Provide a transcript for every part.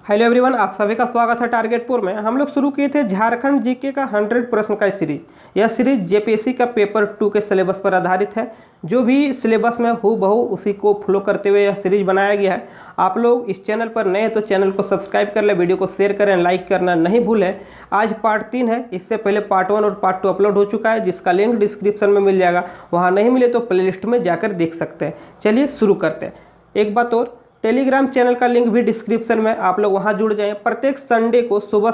Hello everyone, आप सभी का स्वागत है टारगेटपुर में। हम लोग शुरू किए थे झारखंड जीके का 100 प्रश्न का सीरीज। यह सीरीज जेपीएससी का पेपर 2 के सिलेबस पर आधारित है। जो भी सिलेबस में हूबहू उसी को फॉलो करते हुए यह सीरीज बनाया गया है। आप लोग इस चैनल पर नए हैं तो चैनल को सब्सक्राइब कर लें, वीडियो को शेयर करें, लाइक करना नहीं भूलें। आज पार्ट 3 है। इससे पहले पार्ट 1 और पार्ट 2 अपलोड हो चुका है, जिसका लिंक डिस्क्रिप्शन में मिल जाएगा। वहाँ नहीं मिले तो प्लेलिस्ट में जाकर देख सकते हैं। चलिए शुरू करते हैं। एक बात और, टेलीग्राम चैनल का लिंक भी डिस्क्रिप्शन में, आप लोग वहां जुड़ जाएं। प्रत्येक संडे को सुबह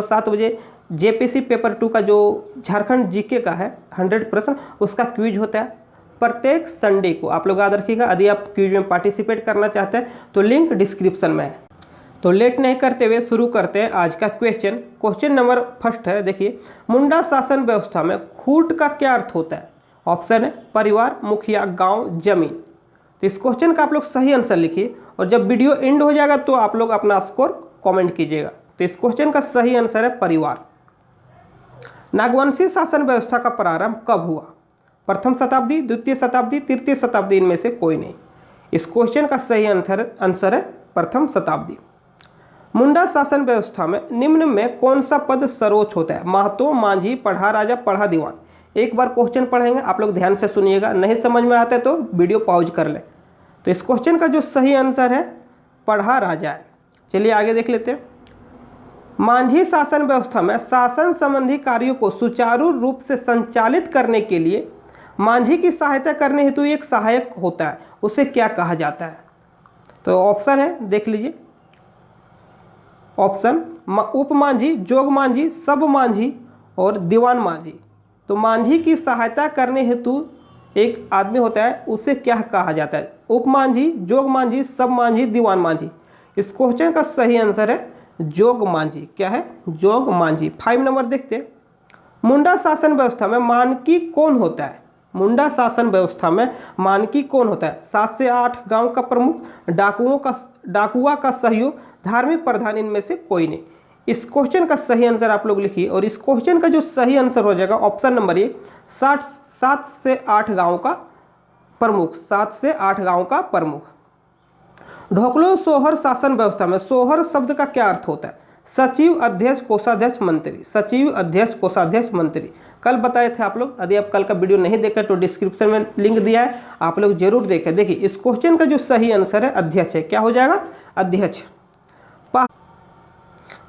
7 बजे जेपीएससी पेपर 2 का जो झारखंड जीके का है 100 प्रश्न, उसका क्विज होता है प्रत्येक संडे को। आप लोग याद रखिएगा। यदि आप क्विज में पार्टिसिपेट करना चाहते हैं तो लिंक डिस्क्रिप्शन में है। तो लेट नहीं करते हुए शुरू करते हैं आज का क्वेश्चन। क्वेश्चन नंबर फर्स्ट है, देखिए, मुंडा शासन व्यवस्था में खूंट का क्या अर्थ होता है? ऑप्शन है परिवार, मुखिया, गाँव, जमीन। तो इस क्वेश्चन का आप लोग सही आंसर लिखिए और जब वीडियो एंड हो जाएगा तो आप लोग अपना स्कोर कमेंट कीजिएगा। तो इस क्वेश्चन का सही आंसर है परिवार। नागवंशी शासन व्यवस्था का प्रारंभ कब हुआ? प्रथम शताब्दी, द्वितीय शताब्दी, तृतीय शताब्दी, इनमें से कोई नहीं। इस क्वेश्चन का सही आंसर है प्रथम शताब्दी। मुंडा शासन व्यवस्था में निम्न में कौन सा पद सर्वोच्च होता है? महतो, मांझी, पढ़ा राजा, पढ़ा दीवान। एक बार क्वेश्चन पढ़ेंगे, आप लोग ध्यान से सुनिएगा। नहीं समझ में आता है तो वीडियो पॉज कर लें। तो इस क्वेश्चन का जो सही आंसर है पढ़ा राजा है। चलिए आगे देख लेते हैं। मांझी शासन व्यवस्था में शासन संबंधी कार्यों को सुचारू रूप से संचालित करने के लिए मांझी की सहायता करने हेतु एक सहायक होता है, उसे क्या कहा जाता है? तो ऑप्शन है, देख लीजिए। ऑप्शन उप मांझी, जोग मांझी, सब मांझी और दीवान मांझी। तो मांझी की सहायता करने हेतु एक आदमी होता है, उसे क्या कहा जाता है? उप मांझी, जोग मांझी, सब मांझी, दीवान मांझी। इस क्वेश्चन का सही आंसर है जोग मांझी। क्या है? जोग मांझी। 5 नंबर देखते हैं। मुंडा शासन व्यवस्था में मानकी कौन होता है? मुंडा शासन व्यवस्था में मानकी कौन होता है? 7 से 8 गांव का प्रमुख, डाकुआ का सहयोग, धार्मिक प्रधान, इनमें से कोई नहीं। इस क्वेश्चन का सही आंसर आप लोग लिखिए और इस क्वेश्चन का जो सही आंसर हो जाएगा ऑप्शन नंबर 1, 7 से 8 गांव का प्रमुख। 7 से 8 गांव का प्रमुख। ढोकलो सोहर शासन व्यवस्था में सोहर शब्द का क्या अर्थ होता है? सचिव, अध्यक्ष, कोषाध्यक्ष, मंत्री। सचिव, अध्यक्ष, कोषाध्यक्ष, मंत्री। कल बताए थे आप लोग। यदि आप कल का वीडियो नहीं देखे तो डिस्क्रिप्शन में लिंक दिया है, आप लोग जरूर देखें। देखिए इस क्वेश्चन का जो सही आंसर है अध्यक्ष है। क्या हो जाएगा? अध्यक्ष।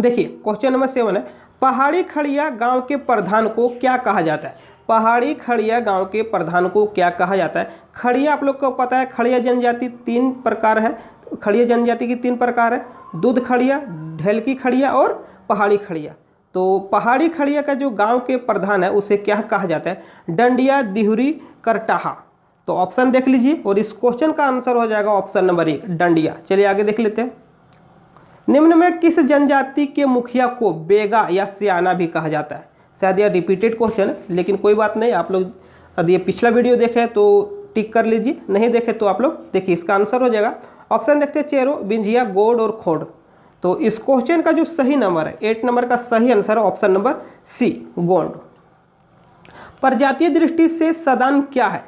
देखिए क्वेश्चन नंबर 7 है, पहाड़ी खड़िया गांव के प्रधान को क्या कहा जाता है? पहाड़ी खड़िया गांव के प्रधान को क्या कहा जाता है? खड़िया आप लोग को पता है, खड़िया जनजाति 3 प्रकार है। खड़िया जनजाति की 3 प्रकार है, दूध खड़िया, ढेलकी खड़िया और पहाड़ी खड़िया। तो पहाड़ी खड़िया का जो गांव के प्रधान है उसे क्या कहा जाता है? डंडिया, दिहुरी, करटाहा। तो ऑप्शन देख लीजिए और इस क्वेश्चन का आंसर हो जाएगा ऑप्शन नंबर 1, डंडिया। चलिए आगे देख लेते हैं। निम्न में किस जनजाति के मुखिया को बेगा या सियाना भी कहा जाता है? शायद यह रिपीटेड क्वेश्चन है, लेकिन कोई बात नहीं। आप लोग यदि ये पिछला वीडियो देखें तो टिक कर लीजिए, नहीं देखे तो आप लोग देखिए। इसका आंसर हो जाएगा, ऑप्शन देखते हैं, चेरो, बिंझिया, गोड और खोड। तो इस क्वेश्चन का जो सही नंबर है 8 नंबर का सही आंसर है ऑप्शन नंबर सी, गोंड। प्रजातीय दृष्टि से सदान क्या है?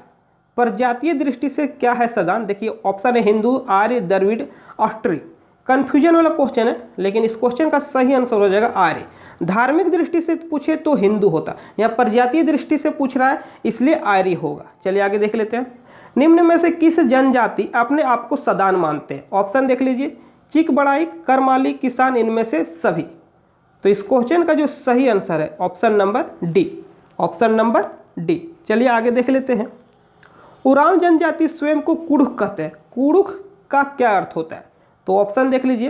प्रजातीय दृष्टि से क्या है सदान? देखिए ऑप्शन है हिंदू, आर्य, द्रविड़, ऑस्ट्री। कंफ्यूजन वाला क्वेश्चन है, लेकिन इस क्वेश्चन का सही आंसर हो जाएगा आर्य। धार्मिक दृष्टि से पूछे तो हिंदू होता, यहाँ प्रजातीय दृष्टि से पूछ रहा है इसलिए आर्य होगा। चलिए आगे देख लेते हैं। निम्न में से किस जनजाति अपने आप को सदान मानते हैं? ऑप्शन देख लीजिए, चिक बड़ाई, करमाली, किसान, इनमें से सभी। तो इस क्वेश्चन का जो सही आंसर है option number D, option number D. चलिए आगे देख लेते हैं। उरांव जनजाति स्वयं को कुड़ुख कहते हैं। कुड़ुख का क्या अर्थ होता है? तो ऑप्शन देख लीजिए,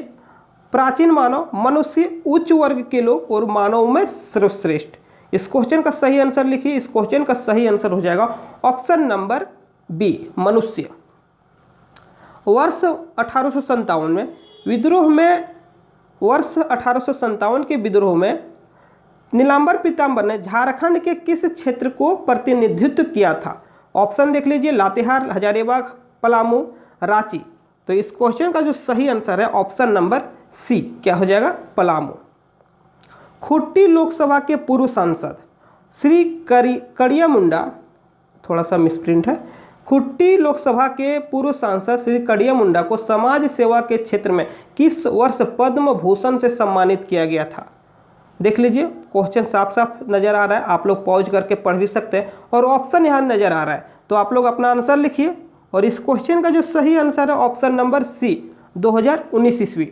प्राचीन मानव, मनुष्य, उच्च वर्ग के लोग और मानव में सर्वश्रेष्ठ। इस क्वेश्चन का सही आंसर लिखिए। इस क्वेश्चन का सही आंसर हो जाएगा ऑप्शन नंबर बी, मनुष्य। वर्ष 1857 में विद्रोह में, वर्ष 1857 के विद्रोह में नीलांबर पीताम्बर ने झारखंड के किस क्षेत्र को प्रतिनिधित्व किया था? ऑप्शन देख लीजिए, लातेहार, हजारीबाग, पलामू, रांची। तो इस क्वेश्चन का जो सही आंसर है ऑप्शन नंबर सी, क्या हो जाएगा? पलामू। खुट्टी लोकसभा के पूर्व सांसद श्री कड़िया मुंडा, थोड़ा सा मिसप्रिंट है, खुट्टी लोकसभा के पूर्व सांसद श्री कड़िया मुंडा को समाज सेवा के क्षेत्र में किस वर्ष पद्म भूषण से सम्मानित किया गया था? देख लीजिए, क्वेश्चन साफ साफ नज़र आ रहा है, आप लोग पॉज करके पढ़ भी सकते हैं और ऑप्शन यहाँ नज़र आ रहा है, तो आप लोग अपना आंसर लिखिए। और इस क्वेश्चन का जो सही आंसर है ऑप्शन नंबर सी, 2019 ईस्वी।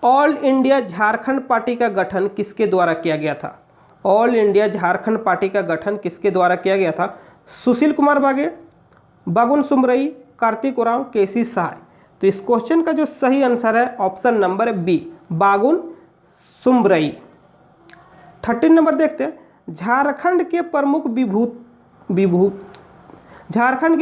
ऑल इंडिया झारखंड पार्टी का गठन किसके द्वारा किया गया था? ऑल इंडिया झारखंड पार्टी का गठन किसके द्वारा किया गया था? सुशील कुमार बागे, बागुन सुमरई, कार्तिक उरांव, केसी सहाय। तो इस क्वेश्चन का जो सही आंसर है ऑप्शन नंबर बी, बागुन सुमरई। 13 नंबर देखते हैं। झारखंड के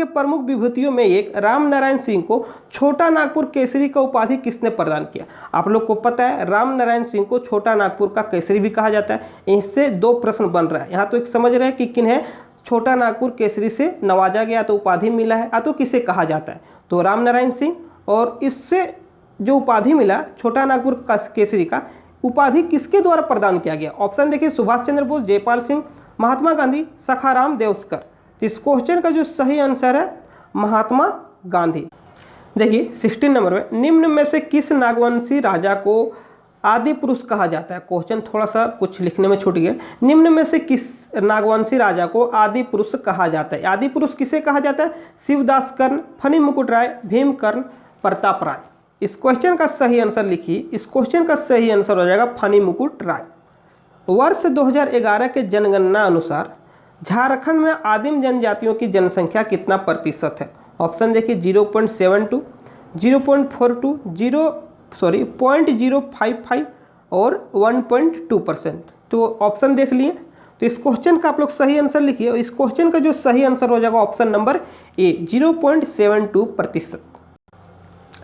प्रमुख विभूतियों में एक राम नारायण सिंह को छोटा नागपुर केसरी का उपाधि किसने प्रदान किया? आप लोग को पता है राम नारायण सिंह को छोटा नागपुर का केसरी भी कहा जाता है। इससे दो प्रश्न बन रहा है, यहाँ तो एक समझ रहे हैं कि किन्हें छोटा नागपुर केसरी से नवाजा गया, तो उपाधि मिला है, या तो किसे कहा जाता है, तो राम नारायण सिंह। और इससे जो उपाधि मिला छोटा नागपुर केसरी का, उपाधि किसके द्वारा प्रदान किया गया? ऑप्शन देखिए, सुभाष चंद्र बोस, जयपाल सिंह, महात्मा गांधी, सखाराम देवस्कर। इस क्वेश्चन का जो सही आंसर है महात्मा गांधी। देखिए 16 नंबर में, निम्न में से किस नागवंशी राजा को आदि पुरुष कहा जाता है? क्वेश्चन थोड़ा सा कुछ लिखने में छूट गया। निम्न में से किस नागवंशी राजा को आदि पुरुष कहा जाता है? आदि पुरुष किसे कहा जाता है? शिवदास कर्ण, फनी मुकुट राय, भीम कर्ण, प्रताप राय। इस क्वेश्चन का सही आंसर लिखिए। इस क्वेश्चन का सही आंसर हो जाएगा फनी मुकुट राय। वर्ष 2011 के जनगणना अनुसार झारखंड में आदिम जनजातियों की जनसंख्या कितना प्रतिशत है? ऑप्शन देखिए, 0.72, 0.42, 0.055 और 1.2%। तो ऑप्शन देख लिए। तो इस क्वेश्चन का आप लोग सही आंसर लिखिए। इस क्वेश्चन का जो सही आंसर हो जाएगा ऑप्शन नंबर ए, 0.72%।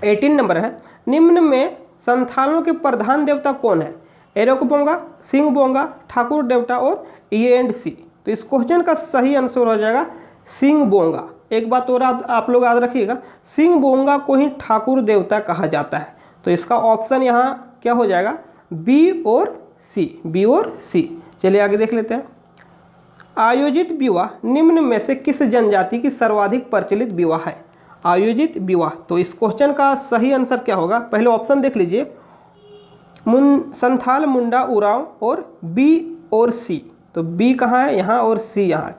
18 नंबर है, निम्न में संथालों के प्रधान देवता कौन है? एरोक बोंगा, सिंह बोंगा, ठाकुर देवता और E&C। तो इस क्वेश्चन का सही आंसर हो जाएगा सिंह बोंगा। एक बात और आप लोग याद रखिएगा, सिंह बोंगा को ही ठाकुर देवता कहा जाता है। तो इसका ऑप्शन यहाँ क्या हो जाएगा? बी और सी। चलिए आगे देख लेते हैं। आयोजित विवाह निम्न में से किस जनजाति की सर्वाधिक प्रचलित विवाह है? आयोजित विवाह। तो इस क्वेश्चन का सही आंसर क्या होगा? पहले ऑप्शन देख लीजिए, संथाल, मुंडा, उरांव और बी और सी। तो बी कहाँ है? यहाँ, और सी यहाँ है।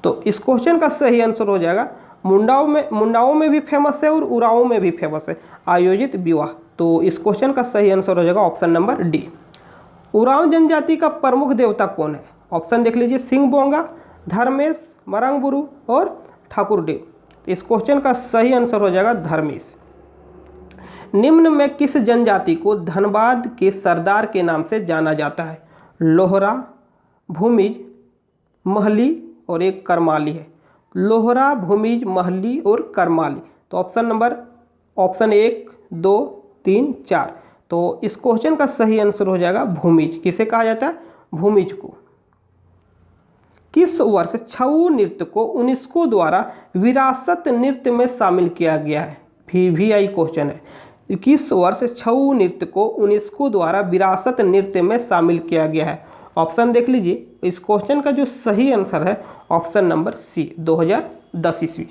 तो इस क्वेश्चन का सही आंसर हो जाएगा मुंडाओं में भी फेमस है और उरांव में भी फेमस है आयोजित विवाह। तो इस क्वेश्चन का सही आंसर हो जाएगा ऑप्शन नंबर डी। उरांव जनजाति का प्रमुख देवता कौन है? ऑप्शन देख लीजिए, सिंह बोंगा, धर्मेश, मरंगबुरु और ठाकुरदेव। इस क्वेश्चन का सही आंसर हो जाएगा धर्मेश। निम्न में किस जनजाति को धनबाद के सरदार के नाम से जाना जाता है? लोहरा, भूमिज, महली और एक करमाली है। लोहरा, भूमिज, महली और करमाली। तो ऑप्शन 1, 2, 3, 4। तो इस क्वेश्चन का सही आंसर हो जाएगा भूमिज। किसे कहा जाता है? भूमिज को। किस वर्ष छऊ नृत्य को यूनेस्को द्वारा विरासत नृत्य में शामिल किया गया है? VVI क्वेश्चन है। किस वर्ष छऊ नृत्य को यूनेस्को द्वारा विरासत नृत्य में शामिल किया गया है? ऑप्शन देख लीजिए। इस क्वेश्चन का जो सही आंसर है ऑप्शन नंबर सी, 2010 ईस्वी।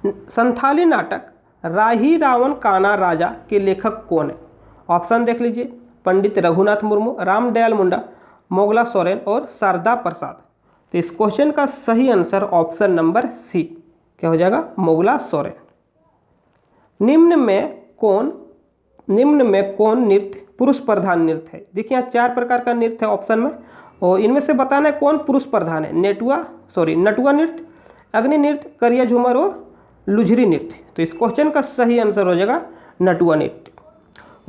संथाली नाटक राही रावण काना राजा के लेखक कौन है? ऑप्शन देख लीजिए, पंडित रघुनाथ मुर्मू, रामदयाल मुंडा, मोगला सोरेन और शारदा प्रसाद। तो इस क्वेश्चन का सही आंसर ऑप्शन नंबर सी क्या हो जाएगा? मोगला सोरेन। निम्न में कौन नृत्य पुरुष प्रधान नृत्य है? देखिए यहाँ 4 प्रकार का नृत्य है ऑप्शन में, और इनमें से बताना है कौन पुरुष प्रधान है। नटुआ नृत्य, अग्नि नृत्य, करिया झूमर और लुझरी नृत्य। तो इस क्वेश्चन का सही आंसर हो जाएगा नटुआ नृत्य।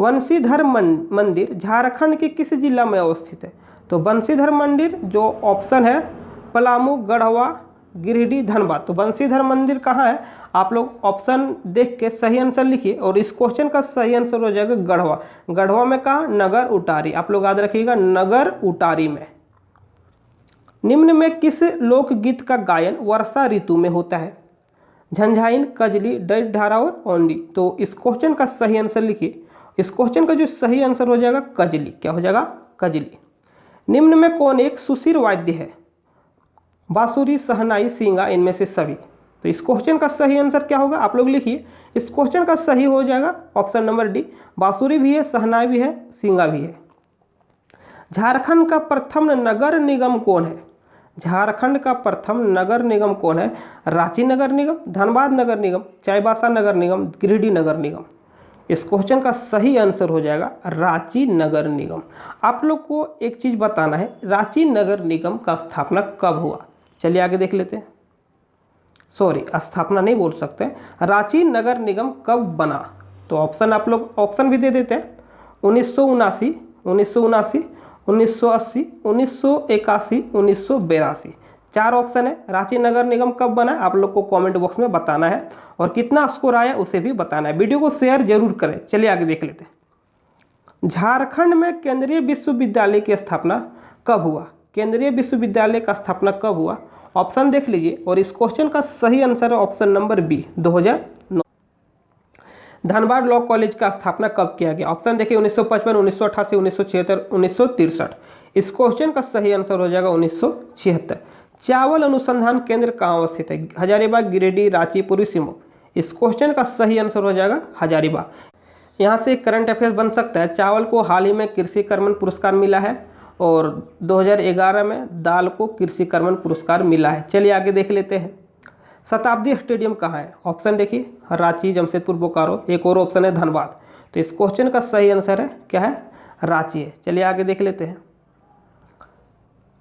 बंशीधर मंदिर झारखंड के किस जिला में अवस्थित है? तो बंशीधर मंदिर जो ऑप्शन है पलामू, गढ़वा, गिरिडीह, धनबाद। तो बंशीधर मंदिर कहाँ है? आप लोग ऑप्शन देख के सही आंसर लिखिए। और इस क्वेश्चन का सही आंसर हो जाएगा गढ़वा। गढ़वा में कहाँ? नगर उटारी। आप लोग याद रखिएगा, नगर उटारी में। निम्न में किस लोकगीत का गायन वर्षा ऋतु में होता है? झंझाइन, कजली, दैत धारा और औंधी। तो इस क्वेश्चन का सही आंसर लिखिए। इस क्वेश्चन का जो सही आंसर हो जाएगा कजली। क्या हो जाएगा? कजली। निम्न में कौन एक सुशिर वाद्य है? बांसुरी, शहनाई, सींगा, इनमें से सभी। तो इस क्वेश्चन का सही आंसर क्या होगा, आप लोग लिखिए। इस क्वेश्चन का सही हो जाएगा ऑप्शन नंबर डी, बांसुरी भी है, शहनाई भी है, सींगा भी है। झारखंड का प्रथम नगर निगम कौन है? झारखंड का प्रथम नगर निगम कौन है? रांची नगर निगम, धनबाद नगर निगम, चाईबासा नगर निगम, गिरिडीह नगर निगम। इस क्वेश्चन का सही आंसर हो जाएगा रांची नगर निगम। आप लोग को एक चीज़ बताना है, रांची नगर निगम का स्थापना कब हुआ? चलिए आगे देख लेते हैं। सॉरी, स्थापना नहीं बोल सकते, रांची नगर निगम कब बना? तो ऑप्शन आप लोग ऑप्शन भी दे देते हैं। 1979, 1979, 1980, 1981, 1982। 4 ऑप्शन है। रांची नगर निगम कब बना, आप लोग को कमेंट बॉक्स में बताना है, और कितना स्कोर आया उसे भी बताना है। वीडियो को शेयर जरूर करें। चलिए आगे देख लेते हैं। झारखंड में केंद्रीय विश्वविद्यालय की स्थापना कब हुआ? केंद्रीय विश्वविद्यालय का स्थापना कब हुआ? ऑप्शन देख लीजिए, और इस क्वेश्चन का सही आंसर है option number B, 2009। Dhanbad law college का स्थापना कब किया गया? ऑप्शन देखिए, 1955, 1988, 1976, 1963। इस क्वेश्चन का सही आंसर हो जाएगा 1976। चावल अनुसंधान केंद्र कहाँ अवस्थित है? हजारीबाग, गिरिडीह, रांची, पूर्वी सिंहभूम। इस क्वेश्चन का सही आंसर हो जाएगा हजारीबाग। यहाँ से करंट अफेयर्स बन सकता है। चावल को हाल ही में कृषि कर्मण पुरस्कार मिला है, और 2011 में दाल को कृषि कर्मण पुरस्कार मिला है। चलिए आगे देख लेते हैं। शताब्दी स्टेडियम कहाँ है? ऑप्शन देखिए, रांची, जमशेदपुर, बोकारो। एक और ऑप्शन है धनबाद। तो इस क्वेश्चन का सही आंसर है क्या है? रांची है। चलिए आगे देख लेते हैं।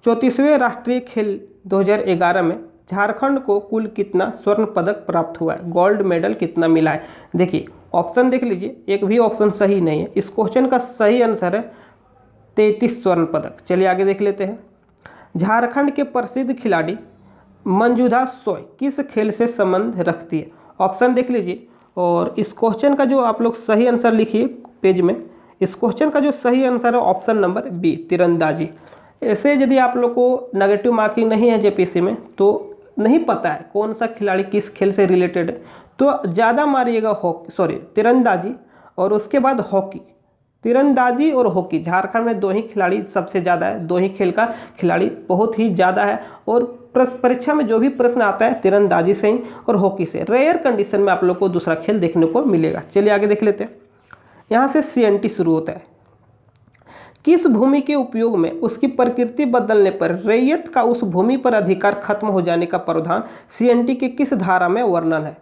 34वें राष्ट्रीय खेल 2011 में झारखंड को कुल कितना स्वर्ण पदक प्राप्त हुआ है? गोल्ड मेडल कितना मिला है? देखिए ऑप्शन देख लीजिए, एक भी ऑप्शन सही नहीं है। इस क्वेश्चन का सही आंसर है 33 स्वर्ण पदक। चलिए आगे देख लेते हैं। झारखंड के प्रसिद्ध खिलाड़ी मंजूधा सोय किस खेल से संबंध रखती है? ऑप्शन देख लीजिए, और इस क्वेश्चन का जो आप लोग सही आंसर लिखिए पेज में। इस क्वेश्चन का जो सही आंसर है ऑप्शन नंबर बी, तीरंदाजी। ऐसे यदि आप लोग को नेगेटिव मार्किंग नहीं है जेपीसी में, तो नहीं पता है कौन सा खिलाड़ी किस खेल से रिलेटेड है, तो ज़्यादा मारिएगा तीरंदाजी, और उसके बाद हॉकी। तीरंदाजी और हॉकी, झारखंड में 2 ही खिलाड़ी सबसे ज़्यादा है, 2 ही खेल का खिलाड़ी बहुत ही ज़्यादा है। और परीक्षा में जो भी प्रश्न आता है तीरंदाजी से ही और हॉकी से, रेयर कंडीशन में आप लोग को दूसरा खेल देखने को मिलेगा। चलिए आगे देख लेते हैं। यहाँ से CNT शुरू होता है। किस भूमि के उपयोग में उसकी प्रकृति बदलने पर रैयत का उस भूमि पर अधिकार खत्म हो जाने का प्रावधान CNT के किस धारा में वर्णन है?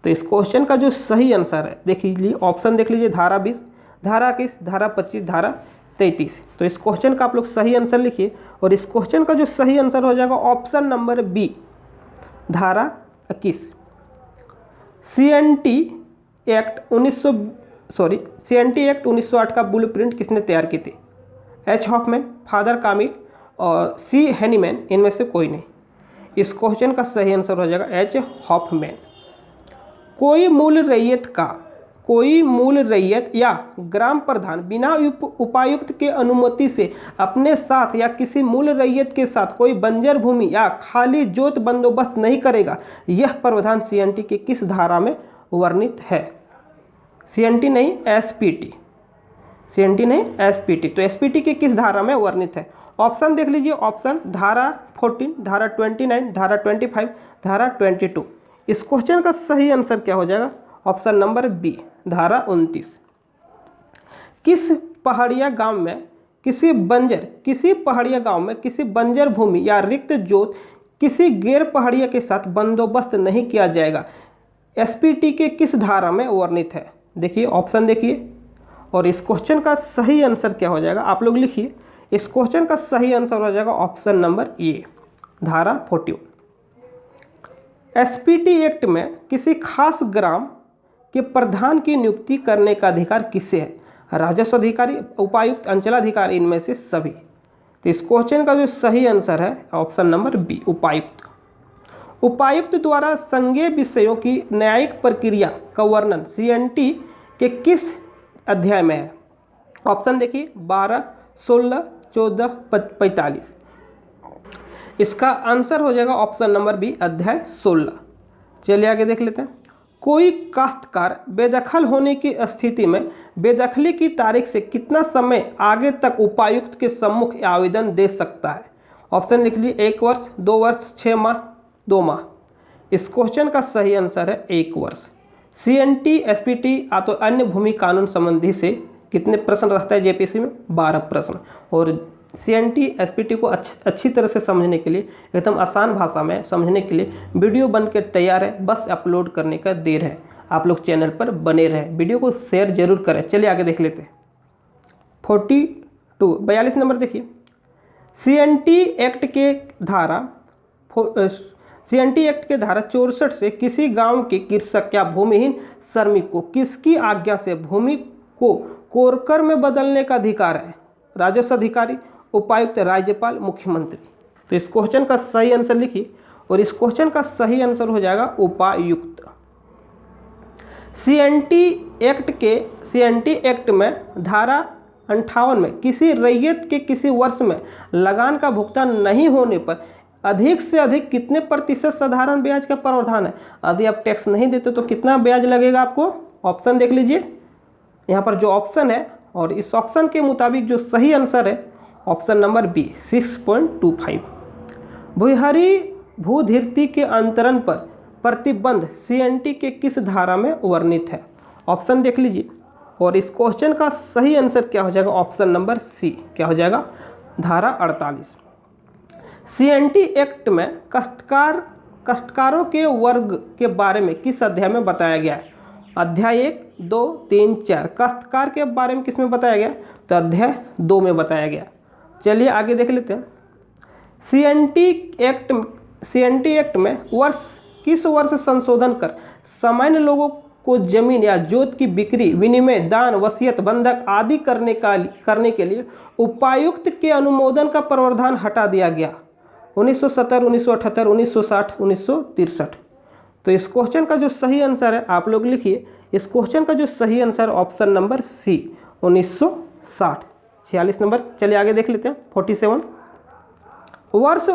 तो इस क्वेश्चन का जो सही आंसर है देख लीजिए, ऑप्शन देख लीजिए, धारा 20, धारा 21, धारा 25, धारा 33। तो इस क्वेश्चन का आप लोग सही आंसर लिखिए, और इस क्वेश्चन का जो सही आंसर हो जाएगा ऑप्शन नंबर बी, धारा 21। CNT एक्ट 1908 का ब्लूप्रिंट किसने तैयार की थी? H. हॉफमैन, फादर कामिल और C. हैनीमैन, इनमें से कोई नहीं। इस क्वेश्चन का सही आंसर हो जाएगा H. हॉफमैन। कोई मूल रैयत या ग्राम प्रधान बिना उपायुक्त के अनुमति से अपने साथ या किसी मूल रैयत के साथ कोई बंजर भूमि या खाली जोत बंदोबस्त नहीं करेगा। यह प्रावधान CNT के किस धारा में वर्णित है? CNT नहीं, SPT। CNT नहीं, SPT। तो SPT के किस धारा में वर्णित है? ऑप्शन देख लीजिए, ऑप्शन धारा 14, धारा 29, धारा 25, धारा 22। इस क्वेश्चन का सही आंसर क्या हो जाएगा? ऑप्शन नंबर बी, धारा 29। किस पहाड़िया गांव में किसी बंजर भूमि या रिक्त जोत किसी गैर पहाड़िया के साथ बंदोबस्त नहीं किया जाएगा? SPT के किस धारा में वर्णित है? देखिए ऑप्शन देखिए, और इस क्वेश्चन का सही आंसर क्या हो जाएगा आप लोग लिखिए। इस क्वेश्चन का सही आंसर हो जाएगा ऑप्शन नंबर ए, धारा 41। SPT एक्ट में किसी खास ग्राम के प्रधान की नियुक्ति करने का अधिकार किससे है? राजस्व अधिकारी, उपायुक्त, अंचलाधिकारी, इनमें से सभी। तो इस क्वेश्चन का जो सही आंसर है ऑप्शन नंबर बी, उपायुक्त। उपायुक्त द्वारा संज्ञेय विषयों की न्यायिक प्रक्रिया का वर्णन CNT के किस अध्याय में है? ऑप्शन देखिए, 12, 16, 14, 45। इसका आंसर हो जाएगा ऑप्शन नंबर बी, अध्याय 16। चलिए आगे देख लेते हैं। कोई काश्तकार बेदखल होने की स्थिति में बेदखली की तारीख से कितना समय आगे तक उपायुक्त के सम्मुख आवेदन दे सकता है? ऑप्शन लिख लीजिए, 1 वर्ष, 2 वर्ष, 6 माह, 2 माह। इस क्वेश्चन का सही आंसर है 1 वर्ष। CNT, SPT तो अन्य भूमि कानून संबंधी से कितने प्रश्न रहता है जेपीएससी में? 12 प्रश्न। और CNT, SPT को अच्छी तरह से समझने के लिए, एकदम आसान भाषा में समझने के लिए वीडियो बन के तैयार है, बस अपलोड करने का देर है। आप लोग चैनल पर बने रहें, वीडियो को शेयर जरूर करें। चलिए आगे देख लेते हैं। 42 नंबर देखिए, CNT एक्ट के धारा 64 से किसी गांव के कृषक या भूमिहीन श्रमिक को किसकी आज्ञा से भूमि को कोरकर में बदलने का अधिकार है? राजस्व अधिकारी, उपायुक्त, राज्यपाल, मुख्यमंत्री। तो इस क्वेश्चन का सही आंसर लिखिए, और इस क्वेश्चन का सही आंसर हो जाएगा उपायुक्त। CNT एक्ट में धारा 58 में किसी रैयत के किसी वर्ष में लगान का भुगतान नहीं होने पर अधिक से अधिक कितने प्रतिशत साधारण ब्याज का प्रावधान है? यदि आप टैक्स नहीं देते तो कितना ब्याज लगेगा आपको? ऑप्शन देख लीजिए, यहाँ पर जो ऑप्शन है, और इस ऑप्शन के मुताबिक जो सही आंसर है ऑप्शन नंबर बी, 6.25। भूहरी भूधृति के अंतरण पर प्रतिबंध CNT के किस धारा में वर्णित है? ऑप्शन देख लीजिए, और इस क्वेश्चन का सही आंसर क्या हो जाएगा? ऑप्शन नंबर सी, क्या हो जाएगा? धारा 48। CNT एक्ट में काश्तकारों के वर्ग के बारे में किस अध्याय में बताया गया है? अध्याय 1, 2, 3, 4। काश्तकार के बारे में किस में बताया गया? तो अध्याय 2 में बताया गया। चलिए आगे देख लेते हैं। CNT एक्ट में किस वर्ष संशोधन कर सामान्य लोगों को जमीन या जोत की बिक्री, विनिमय, दान, वसीयत, बंधक आदि करने के लिए उपायुक्त के अनुमोदन का प्रावधान हटा दिया गया? 1970, 1978, 1960, 1963। तो इस क्वेश्चन का जो सही आंसर है आप लोग लिखिए, इस क्वेश्चन का जो सही answer option number C, 1960। 46 number, चलिए आगे देख लेते हैं। 47, वर्ष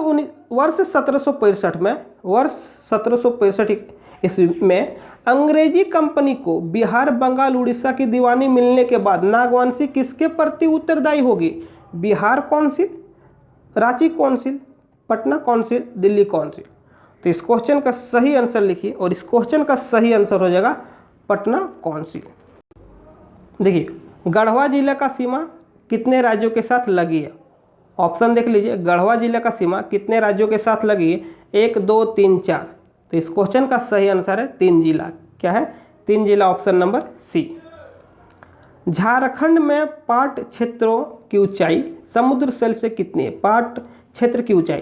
1765 ईस्वी में अंग्रेजी कंपनी को बिहार, बंगाल, उड़ीसा की दीवानी मिलने के बाद नागवांशी किसके प्रति उत्तरदायी होगी? Bihar council, Ranchi council, Patna council, Delhi council. तो इस क्वेश्चन का सही आंसर लिखिए, और इस क्वेश्चन का सही आंसर हो जाएगा पटना कौंसिल। देखिए, गढ़वा जिला का सीमा कितने राज्यों के साथ लगी है? ऑप्शन देख लीजिए, गढ़वा जिला का सीमा कितने राज्यों के साथ लगी है? 1, 2, 3, 4। तो इस क्वेश्चन का सही आंसर है 3 जिला। क्या है? 3 जिला, ऑप्शन नंबर सी। झारखंड में पाट क्षेत्रों की ऊंचाई समुद्र तल से कितनी है? पाट क्षेत्र की ऊंचाई,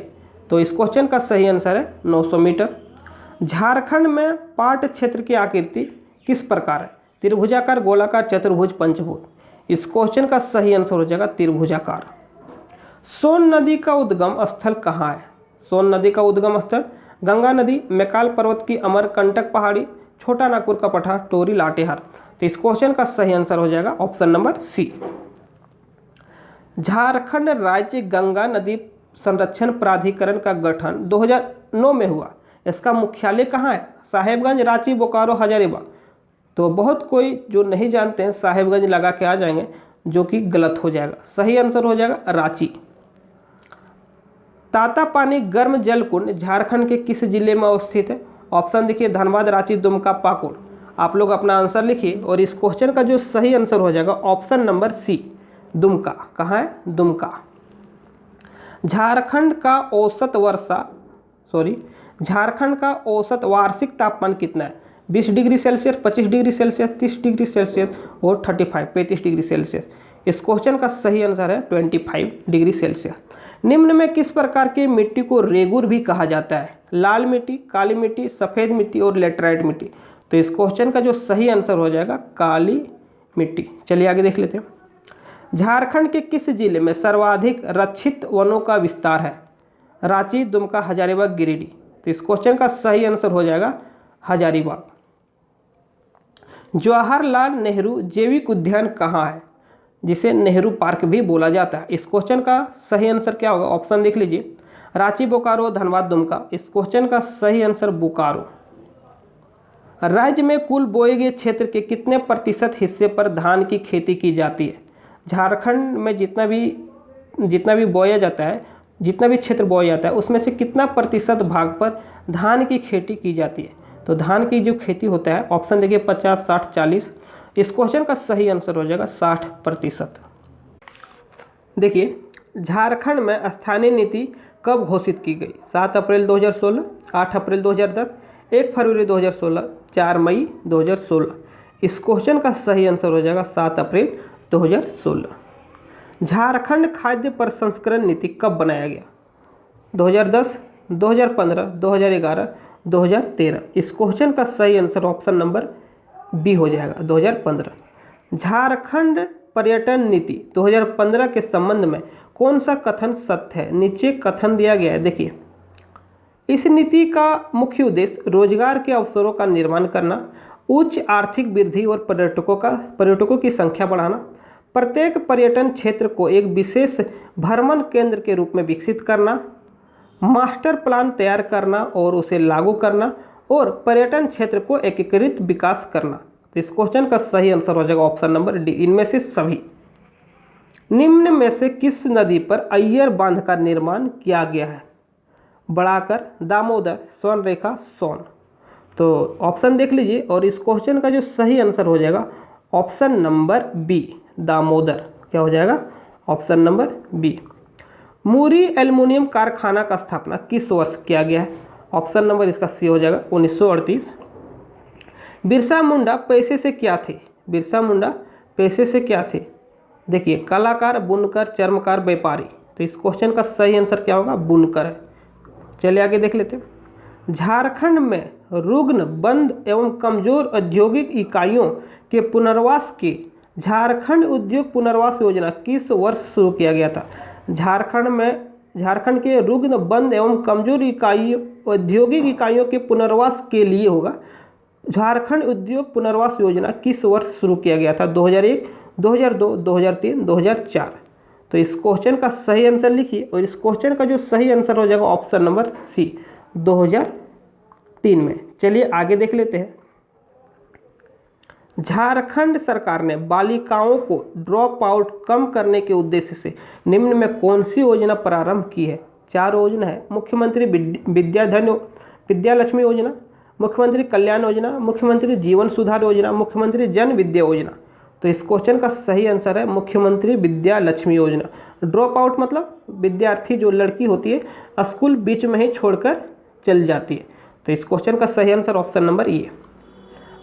तो इस क्वेश्चन का सही आंसर है 900 मीटर। झारखंड में पाट क्षेत्र की आकृति किस प्रकार है? त्रिभुजाकार, गोलाकार, चतुर्भुज, पंचभुज। इस क्वेश्चन का सही आंसर हो जाएगा त्रिभुजाकार। सोन नदी का उद्गम स्थल कहाँ है? सोन नदी का उद्गम स्थल गंगा नदी, मैकाल पर्वत की अमरकंटक पहाड़ी, छोटा नागपुर का पठार, टोरी, लातेहार। तो इस क्वेश्चन का सही आंसर हो जाएगा ऑप्शन नंबर सी। झारखंड राज्य गंगा नदी संरक्षण प्राधिकरण का गठन 2009 में हुआ। इसका मुख्यालय कहाँ है? साहेबगंज, रांची, बोकारो, हजारीबाग। तो बहुत कोई जो नहीं जानते हैं साहेबगंज लगा के आ जाएंगे, जो कि गलत हो जाएगा। सही आंसर हो जाएगा रांची। तातापानी गर्म जल कुंड झारखंड के किस जिले में अवस्थित है? ऑप्शन देखिए, धनबाद, रांची, दुमका, पाकुड़। आप लोग अपना आंसर लिखिए, और इस क्वेश्चन का जो सही आंसर हो जाएगा ऑप्शन नंबर सी, दुमका। कहाँ है? दुमका। झारखंड का औसत वार्षिक तापमान कितना है? 20 degree Celsius, 25 degree Celsius, 30 degree Celsius और 35 डिग्री सेल्सियस। इस क्वेश्चन का सही आंसर है 25 डिग्री सेल्सियस। निम्न में किस प्रकार की मिट्टी को रेगुर भी कहा जाता है? लाल मिट्टी, काली मिट्टी, सफ़ेद मिट्टी और लेटराइट मिट्टी। तो इस क्वेश्चन का जो सही आंसर हो जाएगा काली मिट्टी। चलिए आगे देख लेते हैं। झारखंड के किस जिले में सर्वाधिक रक्षित वनों का विस्तार है? रांची, दुमका, हजारीबाग, गिरिडीह। तो इस क्वेश्चन का सही आंसर हो जाएगा हजारीबाग। जवाहरलाल नेहरू जैविक उद्यान कहाँ है, जिसे नेहरू पार्क भी बोला जाता है? इस क्वेश्चन का सही आंसर क्या होगा? ऑप्शन देख लीजिए, रांची, बोकारो, धनबाद, दुमका। इस क्वेश्चन का सही आंसर बोकारो। राज्य में कुल बोए गए क्षेत्र के कितने प्रतिशत हिस्से पर धान की खेती की जाती है? झारखंड में जितना भी बोया जाता है जितना भी क्षेत्र बोया जाता है उसमें से कितना प्रतिशत भाग पर धान की खेती की जाती है? तो धान की जो खेती होता है, ऑप्शन देखिए 50, 60, 40। इस क्वेश्चन का सही आंसर हो जाएगा 60%। देखिए, झारखंड में स्थानीय नीति कब घोषित की गई? 7 अप्रैल 2016, 8 अप्रैल 2010, 1 फरवरी 2016, 4 मई 2016। इस क्वेश्चन का सही आंसर हो जाएगा 7 अप्रैल 2016। झारखंड खाद्य प्रसंस्करण नीति कब बनाया गया? 2010, 2015, 2011, 2013। इस क्वेश्चन का सही आंसर ऑप्शन नंबर बी हो जाएगा 2015। झारखंड पर्यटन नीति 2015 के संबंध में कौन सा कथन सत्य है? नीचे कथन दिया गया है, देखिए। इस नीति का मुख्य उद्देश्य रोजगार के अवसरों का निर्माण करना, उच्च आर्थिक वृद्धि और पर्यटकों की संख्या बढ़ाना, प्रत्येक पर्यटन क्षेत्र को एक विशेष भ्रमण केंद्र के रूप में विकसित करना, मास्टर प्लान तैयार करना और उसे लागू करना, और पर्यटन क्षेत्र को एकीकृत विकास करना। तो इस क्वेश्चन का सही आंसर हो जाएगा ऑप्शन नंबर डी, इनमें से सभी। निम्न में से किस नदी पर अय्यर बांध का निर्माण किया गया है? बढ़ाकर, दामोदर, स्वर्णरेखा, सोन। तो ऑप्शन देख लीजिए, और इस क्वेश्चन का जो सही आंसर हो जाएगा ऑप्शन नंबर बी, दामोदर। क्या हो जाएगा? Option number B. Muri aluminium कारखाना का स्थापना किस वर्ष किया गया है? ऑप्शन नंबर इसका सी हो जाएगा 1938। बिरसा मुंडा पेशे से क्या थे? बिरसा मुंडा पेशे से क्या थे? देखिए, कलाकार, बुनकर, चर्मकार, व्यापारी। तो इस क्वेश्चन का सही आंसर क्या होगा? बुनकर है। चलिए आगे देख लेते हैं। झारखंड में रुग्ण, बंद एवं कमजोर औद्योगिक इकाइयों के पुनर्वास की झारखंड उद्योग पुनर्वास योजना किस वर्ष शुरू किया गया था? झारखंड के रुग्ण, बंद एवं कमजोर इकाइयों, औद्योगिक इकाइयों के पुनर्वास के लिए होगा। झारखंड उद्योग पुनर्वास योजना किस वर्ष शुरू किया गया था? 2001, 2002, 2003, 2004। तो इस क्वेश्चन का सही आंसर लिखिए, और इस क्वेश्चन का जो सही आंसर हो जाएगा ऑप्शन नंबर सी, 2003 में। चलिए आगे देख लेते हैं। झारखंड सरकार ने बालिकाओं को ड्रॉप आउट कम करने के उद्देश्य से निम्न में कौन सी योजना प्रारंभ की है? 4 योजना है। मुख्यमंत्री विद्यालक्ष्मी योजना, मुख्यमंत्री कल्याण योजना, मुख्यमंत्री जीवन सुधार योजना, मुख्यमंत्री जन विद्या योजना। तो इस क्वेश्चन का सही आंसर है मुख्यमंत्री विद्यालक्ष्मी योजना। ड्रॉप आउट मतलब विद्यार्थी, जो लड़की होती है स्कूल बीच में ही छोड़कर चल जाती है। तो इस क्वेश्चन का सही आंसर ऑप्शन नंबर ए।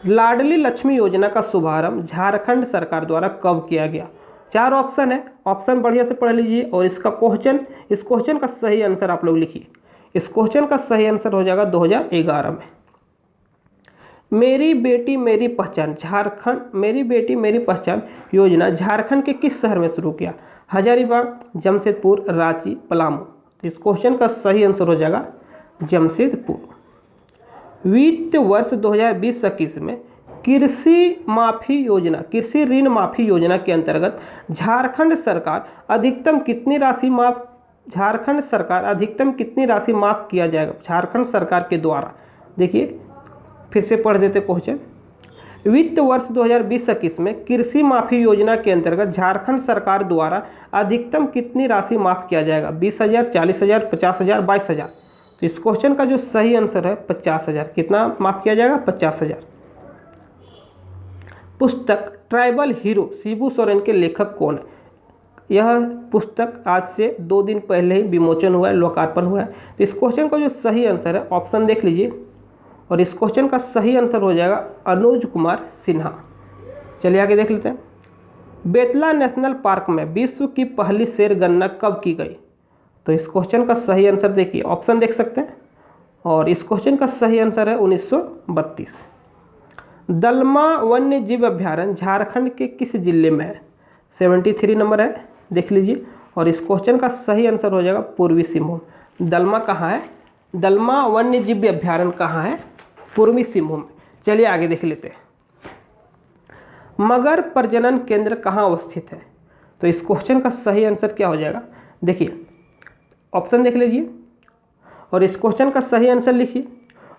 लाडली लक्ष्मी योजना का शुभारंभ झारखंड सरकार द्वारा कब किया गया? 4 ऑप्शन है, ऑप्शन बढ़िया से पढ़ लीजिए, और इस क्वेश्चन का सही आंसर आप लोग लिखिए। इस क्वेश्चन का सही आंसर हो जाएगा 2011 में। मेरी बेटी मेरी पहचान झारखंड, मेरी बेटी मेरी पहचान योजना झारखंड के किस शहर में शुरू किया? हजारीबाग, जमशेदपुर, रांची, पलामू। तो इस क्वेश्चन का सही आंसर हो जाएगा जमशेदपुर। वित्त वर्ष 2020-21 में कृषि ऋण माफी योजना के अंतर्गत झारखंड सरकार अधिकतम कितनी राशि माफ किया जाएगा झारखंड सरकार के द्वारा? देखिए, फिर से पढ़ देते क्वेश्चन। वित्त वर्ष 2020-21 में कृषि माफी योजना के अंतर्गत झारखंड सरकार द्वारा अधिकतम कितनी राशि माफ किया जाएगा? 20,000, 40,000, 50,000, 22,000। तो इस क्वेश्चन का जो सही आंसर है 50,000। कितना माफ किया जाएगा? 50,000। पुस्तक ट्राइबल हीरो शिबू सोरेन के लेखक कौन है? यह पुस्तक आज से 2 दिन पहले ही विमोचन हुआ है, लोकार्पण हुआ है। तो इस क्वेश्चन का जो सही आंसर है, ऑप्शन देख लीजिए, और इस क्वेश्चन का सही आंसर हो जाएगा अनुज कुमार सिन्हा। चलिए आगे देख लेते हैं। बेतला नेशनल पार्क में विश्व की पहली शेर गणना कब की गई? तो इस क्वेश्चन का सही आंसर देखिए, ऑप्शन देख सकते हैं, और इस क्वेश्चन का सही आंसर है 1932। दलमा वन्य जीव अभ्यारण्य झारखंड के किस जिले में है? 73 नंबर है, देख लीजिए, और इस क्वेश्चन का सही आंसर हो जाएगा पूर्वी सिंहभूम। दलमा कहाँ है? दलमा वन्य जीव अभ्यारण्य कहाँ है? पूर्वी सिंहभूम। चलिए आगे देख लेते हैं। मगर प्रजनन केंद्र कहाँ अवस्थित है? तो इस क्वेश्चन का सही आंसर क्या हो जाएगा? देखिए, ऑप्शन देख लीजिए, और इस क्वेश्चन का सही आंसर लिखिए,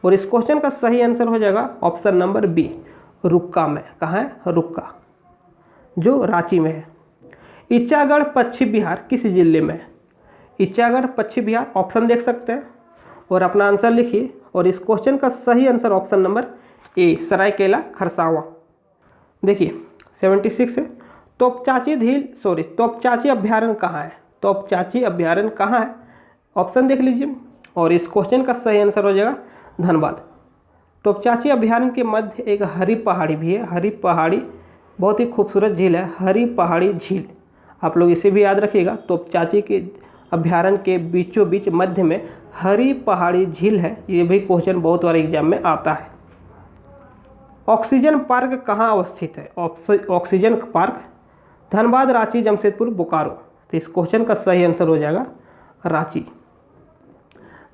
और इस क्वेश्चन का सही आंसर हो जाएगा ऑप्शन नंबर बी, रुक्का में। कहाँ है? रुक्का, जो रांची में है। ईचागढ़ पश्चिम बिहार किस जिले में है? इच्चागढ़ पश्चिम बिहार, ऑप्शन देख सकते हैं और अपना आंसर लिखिए। और इस क्वेश्चन का सही answer option number A, Saraikela Kharsawan. देखिए 76 है। तोपचाची अभ्यारण्य कहाँ है? तोपचाची अभ्यारण्य कहाँ है? ऑप्शन देख लीजिए और इस क्वेश्चन का सही आंसर हो जाएगा धनबाद। तोपचाची अभ्यारण्य के मध्य एक हरी पहाड़ी भी है। हरी पहाड़ी बहुत ही खूबसूरत झील है, हरी पहाड़ी झील। आप लोग इसे भी याद रखिएगा। तोपचाची के अभ्यारण्य के बीचों बीच मध्य में हरी पहाड़ी झील है। ये भी क्वेश्चन बहुत बार एग्जाम में आता है। ऑक्सीजन पार्क कहाँ अवस्थित है? Oxygen park Dhanbad, Ranchi, Jamshedpur, Bokaro. तो इस क्वेश्चन का सही आंसर हो जाएगा रांची।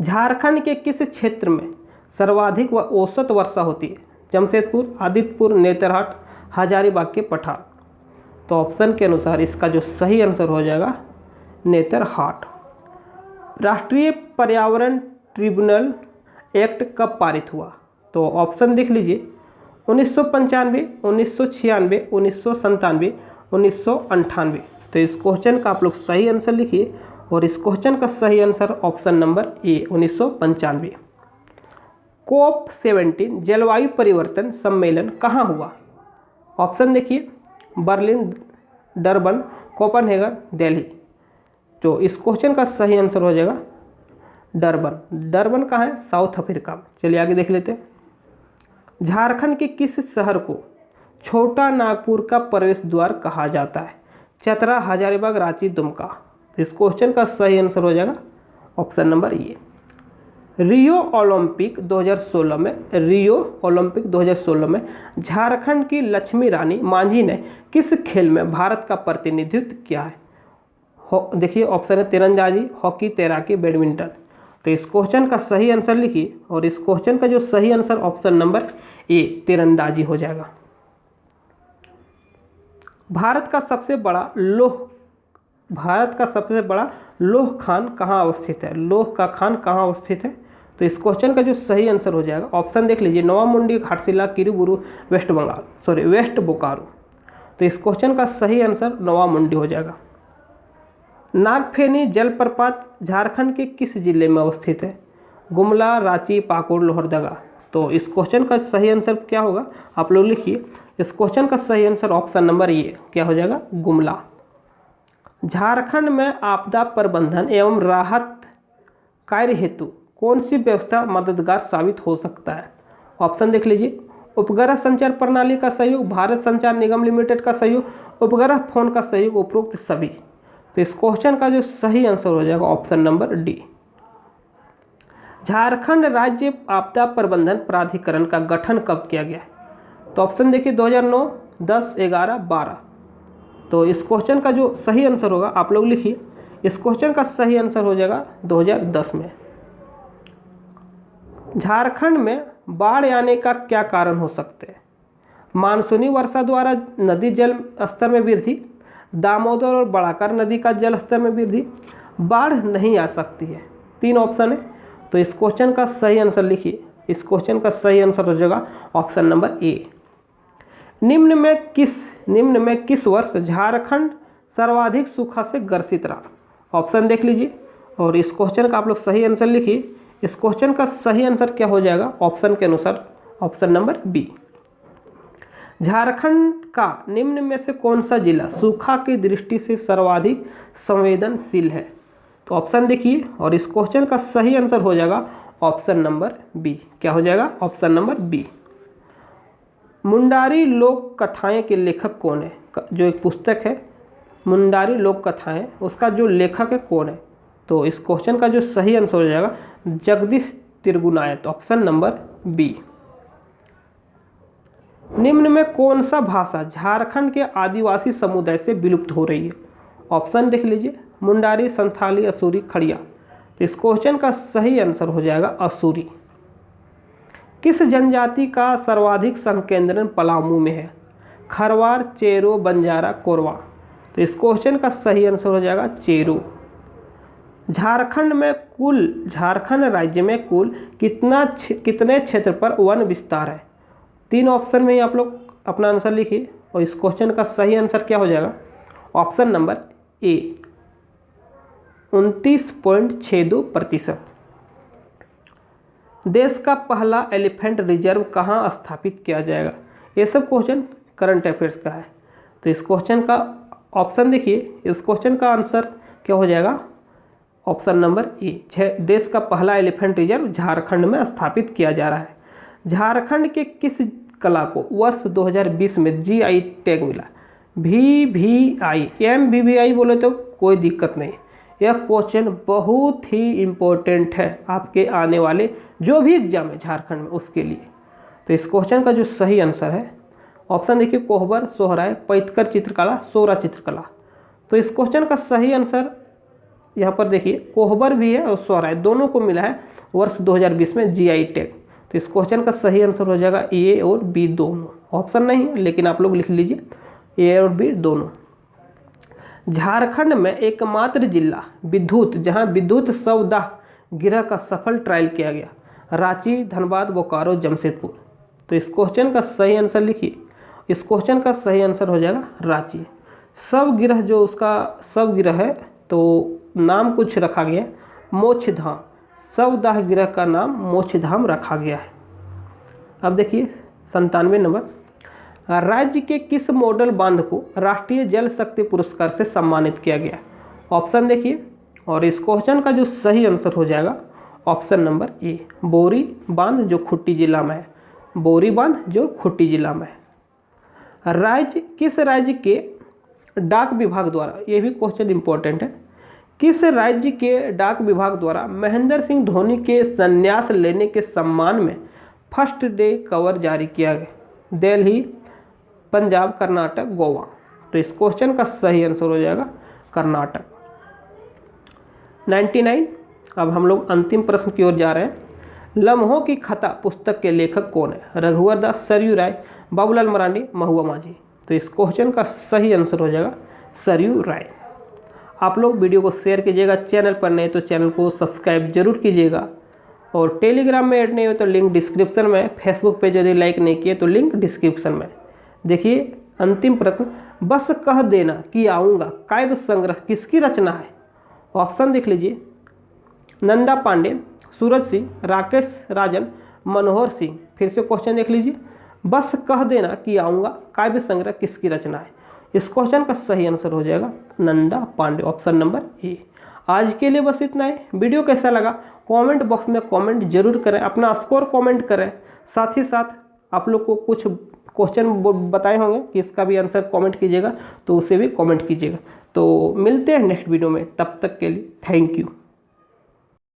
झारखंड के किस क्षेत्र में सर्वाधिक व औसत वर्षा होती है? जमशेदपुर, आदित्यपुर, नेतरहाट, हजारीबाग के पठार। तो ऑप्शन के अनुसार इसका जो सही आंसर हो जाएगा नेतरहाट। राष्ट्रीय पर्यावरण ट्रिब्यूनल एक्ट कब पारित हुआ? तो ऑप्शन देख लीजिए 1995, 1996, 1997, 1998। तो इस क्वेश्चन का आप लोग सही आंसर लिखिए और इस क्वेश्चन का सही आंसर ऑप्शन नंबर ए 1995। COP 17 जलवायु परिवर्तन सम्मेलन कहाँ हुआ? ऑप्शन देखिए बर्लिन, डरबन, कोपेनहेगन, दिल्ली। तो इस क्वेश्चन का सही आंसर हो जाएगा डरबन। डरबन कहाँ है? साउथ अफ्रीका में। चलिए आगे देख लेते हैं। झारखंड के किस शहर को छोटा नागपुर का प्रवेश द्वार कहा जाता है? चतरा, हजारीबाग, रांची, दुमका। तो इस क्वेश्चन का सही आंसर हो जाएगा ऑप्शन नंबर ए। रियो ओलंपिक 2016 में झारखंड की लक्ष्मी रानी मांझी ने किस खेल में भारत का प्रतिनिधित्व किया है? देखिए ऑप्शन है तीरंदाजी, हॉकी, तैराकी, बैडमिंटन। तो इस क्वेश्चन का सही आंसर लिखिए और इस क्वेश्चन का जो सही आंसर ऑप्शन नंबर ए तीरंदाजी हो जाएगा। भारत का सबसे बड़ा लोह खान कहाँ अवस्थित है? लोह का खान कहाँ अवस्थित है? तो इस क्वेश्चन का जो सही आंसर हो जाएगा ऑप्शन देख लीजिए नवामुंडी, घाटशिला, किरीबुरू, वेस्ट बोकारो। तो इस क्वेश्चन का सही आंसर नवामुंडी हो जाएगा। नागफेनी जलप्रपात झारखंड के किस जिले में अवस्थित है? गुमला, रांची, पाकुड़, लोहरदगा। तो इस क्वेश्चन का सही आंसर क्या होगा आप लोग लिखिए। इस क्वेश्चन का सही आंसर ऑप्शन नंबर ए क्या हो जाएगा गुमला। झारखंड में आपदा प्रबंधन एवं राहत कार्य हेतु कौन सी व्यवस्था मददगार साबित हो सकता है? ऑप्शन देख लीजिए उपग्रह संचार प्रणाली का सहयोग, भारत संचार निगम लिमिटेड का सहयोग, उपग्रह फोन का सहयोग, उपरोक्त सभी। तो इस क्वेश्चन का जो सही आंसर हो जाएगा ऑप्शन नंबर डी। झारखंड राज्य आपदा प्रबंधन प्राधिकरण का गठन कब किया गया? तो ऑप्शन देखिए 2009, 10, 11, 12। तो इस क्वेश्चन का जो सही आंसर होगा आप लोग लिखिए। इस क्वेश्चन का सही आंसर हो जाएगा 2010 में। झारखंड में बाढ़ आने का क्या कारण हो सकते हैं? मानसूनी वर्षा द्वारा नदी जल स्तर में वृद्धि, दामोदर और बड़ाकर नदी का जल स्तर में वृद्धि, बाढ़ नहीं आ सकती है। 3 ऑप्शन है। तो इस क्वेश्चन का सही आंसर लिखिए। इस क्वेश्चन का सही आंसर हो जाएगा ऑप्शन नंबर ए। निम्न में किस वर्ष झारखंड सर्वाधिक सूखा से ग्रसित रहा? ऑप्शन देख लीजिए और इस क्वेश्चन का आप लोग सही आंसर लिखिए। इस क्वेश्चन का सही आंसर क्या हो जाएगा ऑप्शन के अनुसार ऑप्शन नंबर बी। झारखंड का निम्न में से कौन सा जिला सूखा की दृष्टि से सर्वाधिक संवेदनशील है? तो ऑप्शन देखिए और इस क्वेश्चन का सही आंसर हो जाएगा ऑप्शन नंबर बी। क्या हो जाएगा ऑप्शन नंबर बी। मुंडारी लोक कथाएं के लेखक कौन है? जो एक पुस्तक है मुंडारी लोक कथाएं, उसका जो लेखक है कौन है? तो इस क्वेश्चन का जो सही आंसर हो जाएगा Jagdish Tirgunayat. Option number B. निम्न में कौन सा भाषा झारखंड के आदिवासी समुदाय से विलुप्त हो रही है? ऑप्शन देख लीजिए मुंडारी, संथाली, असूरी, खड़िया। तो इस क्वेश्चन का सही आंसर हो जाएगा असूरी। किस जनजाति का सर्वाधिक संकेंद्रण पलामू में है? खरवार, चेरो, बंजारा, कोरवा। तो इस क्वेश्चन का सही आंसर हो जाएगा चेरो। झारखंड राज्य में कुल कितने क्षेत्र पर वन विस्तार है? 3 ऑप्शन में ही आप लोग अपना आंसर लिखिए और इस क्वेश्चन का सही आंसर क्या हो जाएगा ऑप्शन नंबर ए 29.62%। देश का पहला एलिफेंट रिजर्व कहाँ स्थापित किया जाएगा? ये सब क्वेश्चन करंट अफेयर्स का है। तो इस क्वेश्चन का ऑप्शन देखिए, इस क्वेश्चन का आंसर क्या हो जाएगा? ऑप्शन नंबर ए। देश का पहला एलिफेंट रिजर्व झारखंड में स्थापित किया जा रहा है। झारखंड के किस कला को वर्ष 2020 में जीआई टैग मिला? VVI, MVVI बोले तो कोई दिक्कत नहीं। यह क्वेश्चन बहुत ही इम्पोर्टेंट है आपके आने वाले जो भी एग्जाम है झारखंड में उसके लिए। तो इस क्वेश्चन का जो सही आंसर है, ऑप्शन देखिए, कोहबर, सोहराय, पैतकर चित्रकला, सोरा चित्रकला। तो इस क्वेश्चन का सही आंसर यहाँ पर देखिए, कोहबर भी है और सोहराय दोनों को मिला है वर्ष 2020 में जीआई टैग। तो इस क्वेश्चन का सही आंसर हो जाएगा ए और बी दोनों। ऑप्शन नहीं है, लेकिन आप लोग लिख लीजिए ए और बी दोनों। झारखंड में एकमात्र जिला विद्युत जहां विद्युत शवदाह गृह का सफल ट्रायल किया गया, रांची, धनबाद, बोकारो, जमशेदपुर। तो इस क्वेश्चन का सही आंसर लिखिए, इस क्वेश्चन का सही आंसर हो जाएगा रांची। शवगृह जो उसका शवगृह है तो नाम कुछ रखा गया मोक्षधाम, शवदाह गृह का नाम मोक्षधाम रखा गया है। अब देखिए 97 नंबर, राज्य के किस मॉडल बांध को राष्ट्रीय जल शक्ति पुरस्कार से सम्मानित किया गया? ऑप्शन देखिए, और इस क्वेश्चन का जो सही आंसर हो जाएगा ऑप्शन नंबर ए, बोरी बांध जो खूंटी जिला में है, बोरी बांध जो खूंटी जिला में है। किस राज्य के डाक विभाग द्वारा, ये भी क्वेश्चन इंपॉर्टेंट है, किस राज्य के डाक विभाग द्वारा महेंद्र सिंह धोनी के संन्यास लेने के सम्मान में फर्स्ट डे कवर जारी किया गया? दिल्ली, पंजाब, कर्नाटक, गोवा। तो इस क्वेश्चन का सही आंसर हो जाएगा कर्नाटक। 99। अब हम लोग अंतिम प्रश्न की ओर जा रहे हैं। लम्हों की खता पुस्तक के लेखक कौन है? रघुवर दास, सरयू राय, बाबूलाल मरांडी, महुआ माझी। तो इस क्वेश्चन का सही आंसर हो जाएगा सरयू राय। आप लोग वीडियो को शेयर कीजिएगा, चैनल पर नए तो चैनल को सब्सक्राइब जरूर कीजिएगा, और टेलीग्राम में ऐड नहीं हो तो लिंक डिस्क्रिप्शन में, फेसबुक पे यदि लाइक नहीं किए तो लिंक डिस्क्रिप्शन में। देखिए अंतिम प्रश्न, बस कह देना कि आऊँगा काव्य संग्रह किसकी रचना है? ऑप्शन देख लीजिए, नंदा पांडे, सूरज सिंह, राकेश राजन, मनोहर सिंह। फिर से क्वेश्चन देख लीजिए, बस कह देना कि आऊँगा काव्य संग्रह किसकी रचना है? इस क्वेश्चन का सही आंसर हो जाएगा Nanda Pandey, option number A. आज के लिए बस इतना ही। वीडियो कैसा लगा कमेंट बॉक्स में कमेंट जरूर करें, अपना स्कोर कमेंट करें। साथ ही साथ आप लोग को कुछ क्वेश्चन बताए होंगे कि इसका भी आंसर कमेंट कीजिएगा, तो उसे भी कमेंट कीजिएगा। तो मिलते हैं नेक्स्ट वीडियो में, तब तक के लिए थैंक यू।